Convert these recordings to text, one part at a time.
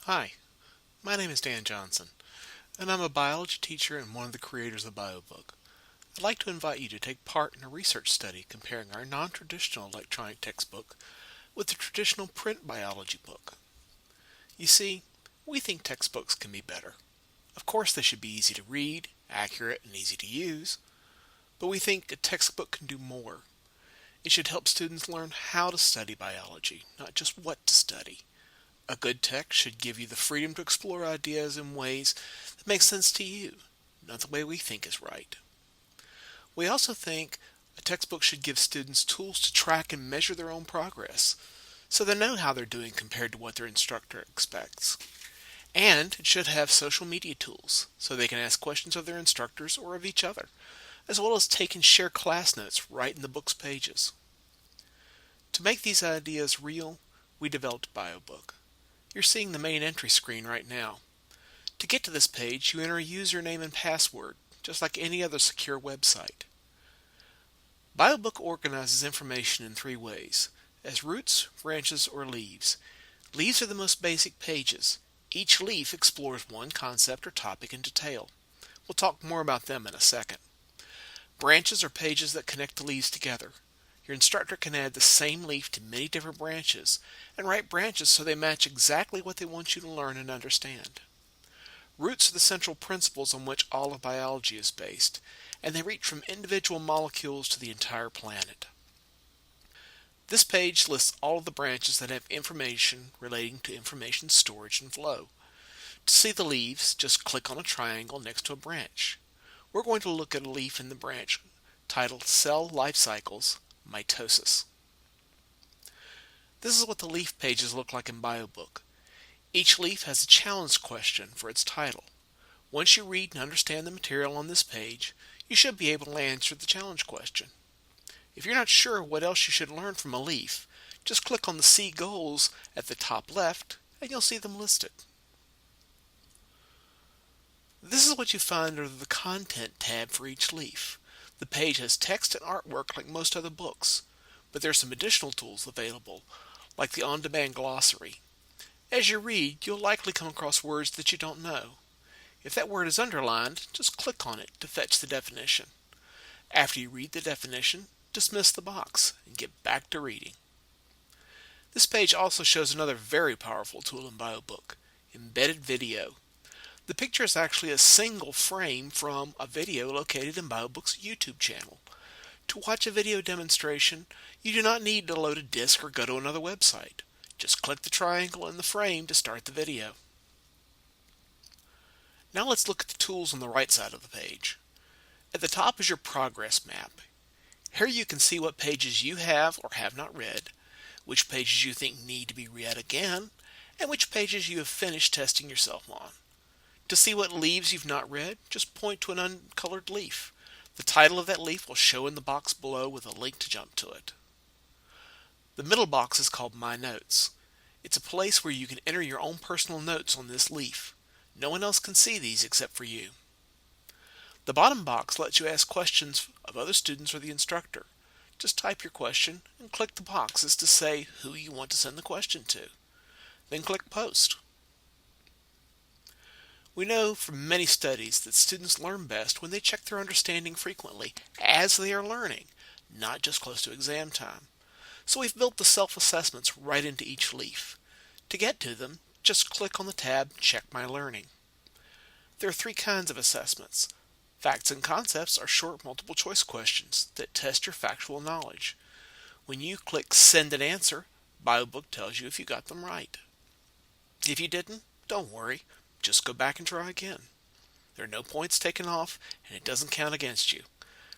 Hi, my name is Dan Johnson, and I'm a biology teacher and one of the creators of BioBook. I'd like to invite you to take part in a research study comparing our non-traditional electronic textbook with the traditional print biology book. You see, we think textbooks can be better. Of course, they should be easy to read, accurate, and easy to use, but we think a textbook can do more. It should help students learn how to study biology, not just what to study. A good text should give you the freedom to explore ideas in ways that make sense to you, not the way we think is right. We also think a textbook should give students tools to track and measure their own progress, so they know how they're doing compared to what their instructor expects. And it should have social media tools, so they can ask questions of their instructors or of each other, as well as take and share class notes right in the book's pages. To make these ideas real, we developed BioBook. You're seeing the main entry screen right now. To get to this page, you enter a username and password, just like any other secure website. BioBook organizes information in three ways: as roots, branches, or leaves. Leaves are the most basic pages. Each leaf explores one concept or topic in detail. We'll talk more about them in a second. Branches are pages that connect the leaves together. Your instructor can add the same leaf to many different branches and write branches so they match exactly what they want you to learn and understand. Roots are the central principles on which all of biology is based, and they reach from individual molecules to the entire planet. This page lists all of the branches that have information relating to information storage and flow. To see the leaves, just click on a triangle next to a branch. We're going to look at a leaf in the branch titled Cell Life Cycles, Mitosis. This is what the leaf pages look like in BioBook. Each leaf has a challenge question for its title. Once you read and understand the material on this page, you should be able to answer the challenge question. If you're not sure what else you should learn from a leaf, just click on the See Goals at the top left and you'll see them listed. This is what you find under the Content tab for each leaf. The page has text and artwork like most other books, but there are some additional tools available, like the on-demand glossary. As you read, you'll likely come across words that you don't know. If that word is underlined, just click on it to fetch the definition. After you read the definition, dismiss the box and get back to reading. This page also shows another very powerful tool in BioBook, embedded video. The picture is actually a single frame from a video located in BioBook's YouTube channel. To watch a video demonstration, you do not need to load a disk or go to another website. Just click the triangle in the frame to start the video. Now let's look at the tools on the right side of the page. At the top is your progress map. Here you can see what pages you have or have not read, which pages you think need to be read again, and which pages you have finished testing yourself on. To see what leaves you've not read, just point to an uncolored leaf. The title of that leaf will show in the box below with a link to jump to it. The middle box is called My Notes. It's a place where you can enter your own personal notes on this leaf. No one else can see these except for you. The bottom box lets you ask questions of other students or the instructor. Just type your question and click the boxes to say who you want to send the question to. Then click Post. We know from many studies that students learn best when they check their understanding frequently as they are learning, not just close to exam time. So we've built the self-assessments right into each leaf. To get to them, just click on the tab Check My Learning. There are three kinds of assessments. Facts and concepts are short multiple choice questions that test your factual knowledge. When you click Send an Answer, BioBook tells you if you got them right. If you didn't, don't worry. Just go back and try again. There are no points taken off, and it doesn't count against you.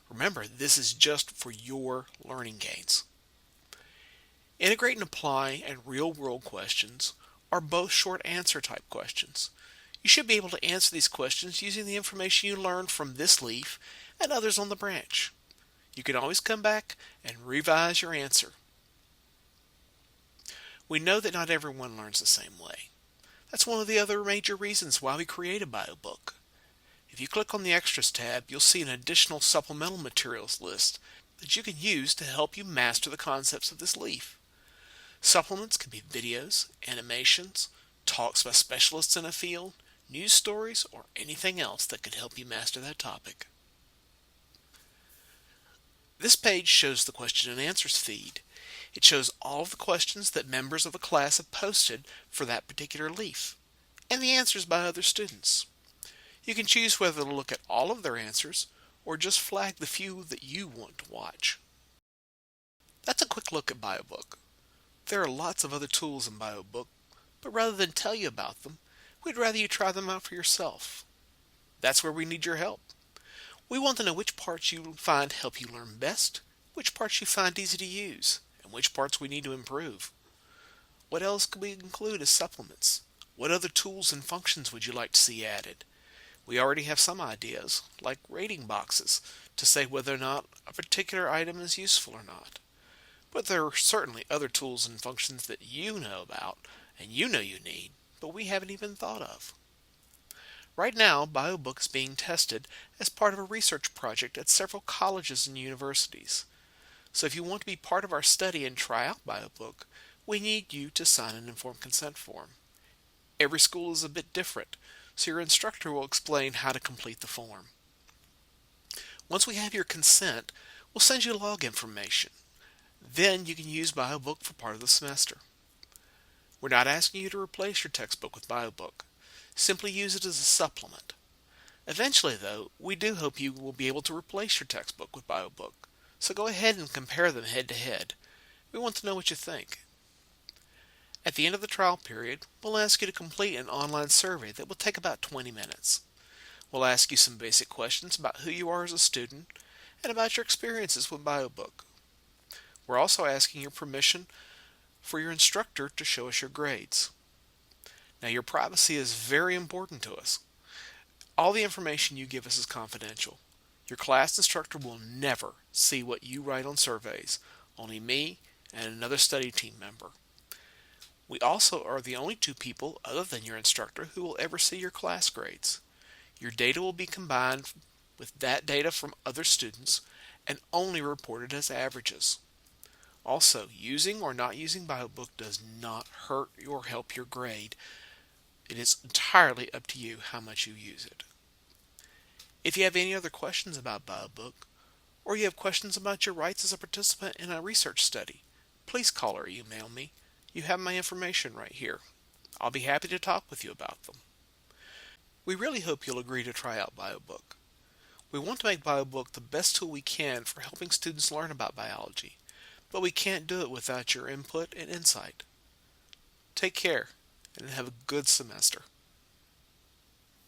Remember, this is just for your learning gains. Integrate and Apply and Real-World questions are both short answer type questions. You should be able to answer these questions using the information you learned from this leaf and others on the branch. You can always come back and revise your answer. We know that not everyone learns the same way. That's one of the other major reasons why we created BioBook. If you click on the Extras tab, you'll see an additional supplemental materials list that you can use to help you master the concepts of this leaf. Supplements can be videos, animations, talks by specialists in a field, news stories, or anything else that could help you master that topic. This page shows the question and answers feed. It shows all of the questions that members of a class have posted for that particular leaf, and the answers by other students. You can choose whether to look at all of their answers or just flag the few that you want to watch. That's a quick look at BioBook. There are lots of other tools in BioBook, but rather than tell you about them, we'd rather you try them out for yourself. That's where we need your help. We want to know which parts you find help you learn best, which parts you find easy to use, and which parts we need to improve. What else could we include as supplements? What other tools and functions would you like to see added? We already have some ideas, like rating boxes, to say whether or not a particular item is useful or not. But there are certainly other tools and functions that you know about and you know you need, but we haven't even thought of. Right now, BioBook is being tested as part of a research project at several colleges and universities. So if you want to be part of our study and try out BioBook, we need you to sign an informed consent form. Every school is a bit different, so your instructor will explain how to complete the form. Once we have your consent, we'll send you log information. Then you can use BioBook for part of the semester. We're not asking you to replace your textbook with BioBook. Simply use it as a supplement. Eventually, though, we do hope you will be able to replace your textbook with BioBook. So go ahead and compare them head to head. We want to know what you think. At the end of the trial period, we'll ask you to complete an online survey that will take about 20 minutes. We'll ask you some basic questions about who you are as a student and about your experiences with BioBook. We're also asking your permission for your instructor to show us your grades. Now, your privacy is very important to us. All the information you give us is confidential. Your class instructor will never see what you write on surveys, only me and another study team member. We also are the only two people other than your instructor who will ever see your class grades. Your data will be combined with that data from other students and only reported as averages. Also, using or not using BioBook does not hurt or help your grade. It is entirely up to you how much you use it. If you have any other questions about BioBook, or you have questions about your rights as a participant in a research study, please call or email me. You have my information right here. I'll be happy to talk with you about them. We really hope you'll agree to try out BioBook. We want to make BioBook the best tool we can for helping students learn about biology, but we can't do it without your input and insight. Take care and have a good semester.